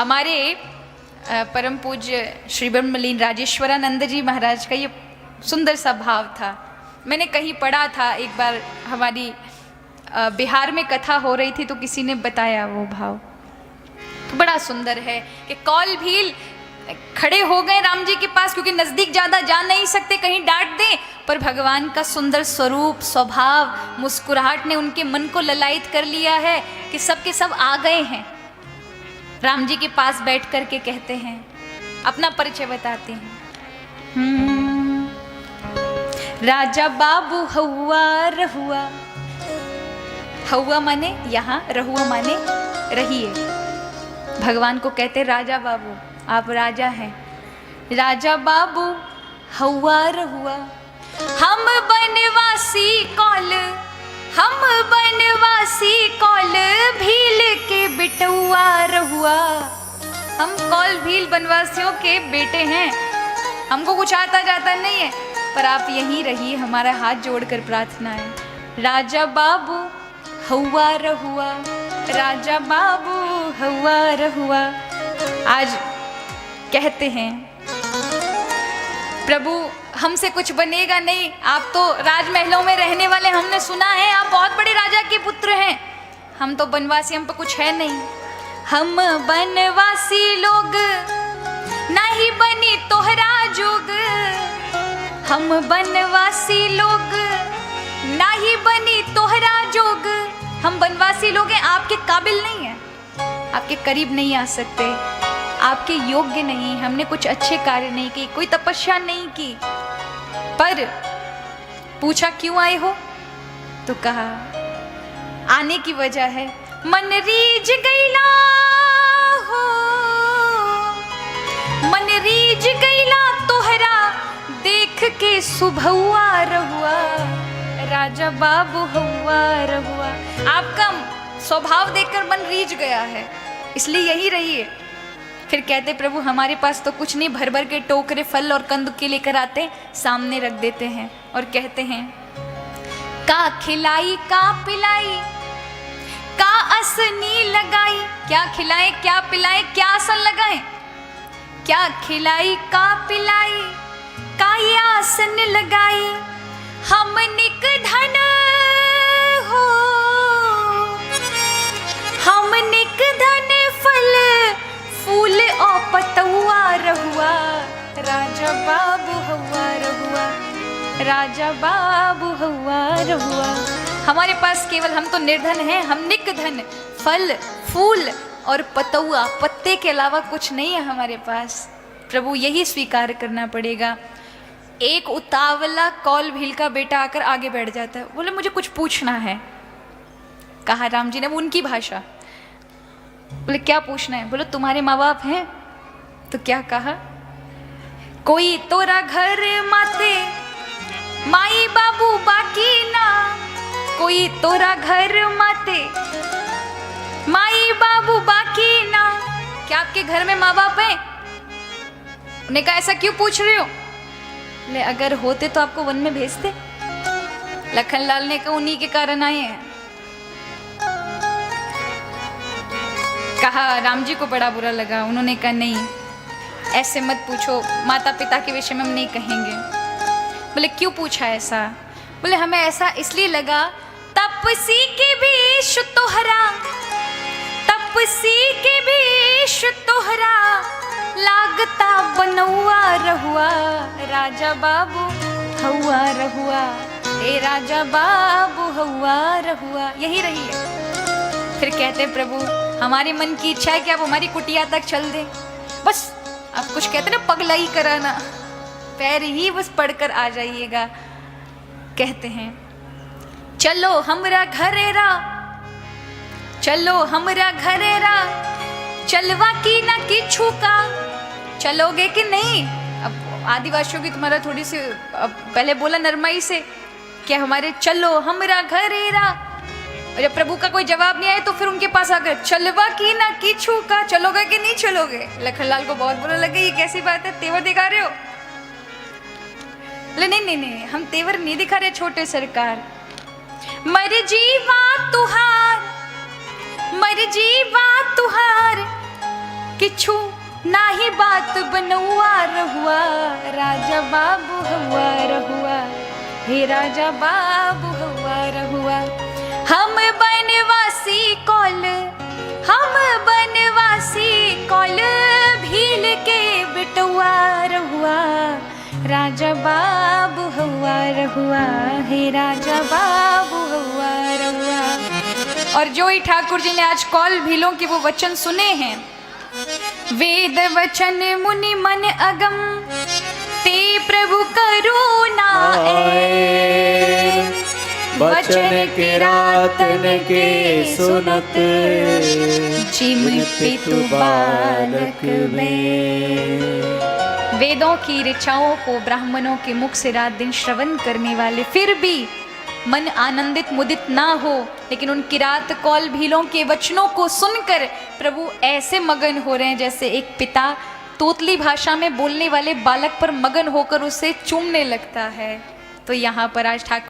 हमारे परम पूज्य श्री ब्रह्मलीन राजेश्वरानंद जी महाराज का ये सुंदर सा भाव था। मैंने कहीं पढ़ा था एक बार, हमारी बिहार में कथा हो रही थी तो किसी ने बताया वो भाव, तो बड़ा सुंदर है कि कौल भील खड़े हो गए राम जी के पास, क्योंकि नज़दीक ज़्यादा जा नहीं सकते, कहीं डांट दें, पर भगवान का सुंदर स्वरूप, स्वभाव, मुस्कुराहट ने उनके मन को ललायित कर लिया है कि सब के सब आ गए हैं। राम जी के पास बैठ कर के कहते हैं, अपना परिचय बताते हैं। राजा बाबू हौवा रहुआ, हौवा माने यहाँ, रहुआ माने रहिए। भगवान को कहते राजा बाबू, आप राजा हैं। राजा बाबू हौवा रहुआ, हम बनवासी कौल, हम बनवासी कौल भील के बिटुआ रहुआ। हम कौल भील बनवासियों के बेटे हैं, हमको कुछ आता जाता नहीं है, पर आप यहीं रहिए, हमारा हाथ जोड़कर प्रार्थना है। राजा बाबू हौवा रहुआ, राजा बाबू हौवा रहुआ। आज कहते हैं प्रभु हमसे कुछ बनेगा नहीं, आप तो राजमहलों में रहने वाले, हमने सुना है आप बहुत बड़े राजा के पुत्र हैं, हम तो बनवासी, हम पे कुछ है नहीं। हम बनवासी लोग नहीं बनी तोहरा जोग, हम बनवासी लोग नहीं बनी तोहरा जोग। हम बनवासी लोग हैं, आपके काबिल नहीं हैं, आपके करीब नहीं आ सकते, आपके योग्य नहीं, हमने कुछ अच्छे कार्य नहीं किए, कोई तपस्या नहीं की। पर पूछा क्यों आए हो, तो कहा आने की वजह है मन रीझ गईला हो, मन रीझ गईला तोहरा देख के सुबहुआ रहुआ। राजा बाबू हौवा रहुआ, आपका स्वभाव देखकर मन रीझ गया है, इसलिए यही रहिए। फिर कहते प्रभु हमारे पास तो कुछ नहीं, भर भर के टोकरे फल और कंद के लेकर आते, सामने रख देते हैं और कहते हैं का खिलाई का पिलाई का असनी लगाई। क्या खिलाएं क्या पिलाएं क्या आसन लगाएं, क्या खिलाई का पिलाई का ये आसन लगाई। हम निक धन हो, हम निक धन फल फूल और पतुआ रहुआ। राजा बाबू हौवा रहुआ, राजा बाबू हौवा रहुआ। हमारे पास केवल, हम तो निर्धन हैं, हम निक धन, फल फूल और पतुआ, पत्ते के अलावा कुछ नहीं है हमारे पास। प्रभु यही स्वीकार करना पड़ेगा। एक उतावला कौल भील का बेटा आकर आगे बैठ जाता है, बोले मुझे कुछ पूछना है। कहा राम जी ने उनकी भाषा, बोले क्या पूछना है, बोले तुम्हारे माँ बाप हैं, तो क्या कहा कोई तोरा घर माते माई बाबू बाकी ना, कोई तोरा घर माते माई बाबू बाकी ना। क्या आपके घर में माँ बाप हैं? उन्हें कहा ऐसा क्यों पूछ रहे हो, ले अगर होते तो आपको वन में भेजते। लखनलाल ने कहा उन्हीं के कारण आए हैं। कहा राम जी को बड़ा बुरा लगा, उन्होंने कहा नहीं ऐसे मत पूछो, माता पिता के विषय में हम नहीं कहेंगे। बोले क्यों पूछा ऐसा, बोले हमें ऐसा इसलिए लगा तपसी के बीच तोहरा, तपसी के बीच तोहरा लागता बनौआ रहुआ। राजा बाबू हौवा रहुआ, ए राजा बाबू हौवा रहुआ, यही रही है। फिर कहते प्रभु हमारे मन की इच्छा है कि आप हमारी कुटिया तक चल दें, बस आप कुछ कहते ना पगलाई कराना, पैर ही बस पढ़कर आ जाइएगा। कहते हैं चलो हमरा घरेरा, चलो हमरा घरेरा, चलवा की ना किछु का। चलोगे कि नहीं? अब आदिवासियों की तुम्हारा थोड़ी सी, अब पहले बोला नरमाई से क्या हमारे चलो हमरा घरेरा, और जब प्रभु का कोई जवाब नहीं आया तो फिर उनके पास आकर चलवा की ना किछु का, चलोगे कि नहीं चलोगे। लखनलाल को बहुत बुरा लगा, ये कैसी बात है, तेवर दिखा रहे हो। नहीं नहीं नहीं, हम तेवर नहीं दिखा रहे छोटे सरकार। मर्जी वा तुहार, मर्जी वा तुहार, किछु नाही बात बनौआ रहुआ, राजा बाबू हवा रहुआ, हे राजा बाबू हवा रहुआ। हम बनवासी कौल, हम बनवासी कौल भील के बिटुआ रहुआ, राजा बाबू हवा रहुआ, हे राजा बाबू हवा रहुआ। और जो ही ठाकुर जी ने आज कौल भीलों के वो वचन सुने हैं, वेद वचन मुनि मन अगम ते प्रभु करुणा आए, वचन के रातन के सुनत जिम पितु बालक में। वेदों की ऋचाओं को ब्राह्मणों के मुख से रात दिन श्रवण करने वाले फिर भी मन आनंदित मुदित ना हो, लेकिन उन किरात कौल भीलों के वचनों को सुनकर प्रभु ऐसे मगन हो रहे हैं जैसे एक पिता तोतली भाषा में बोलने वाले बालक पर मगन होकर उसे चूमने लगता है। तो यहाँ पर आज ठाकुर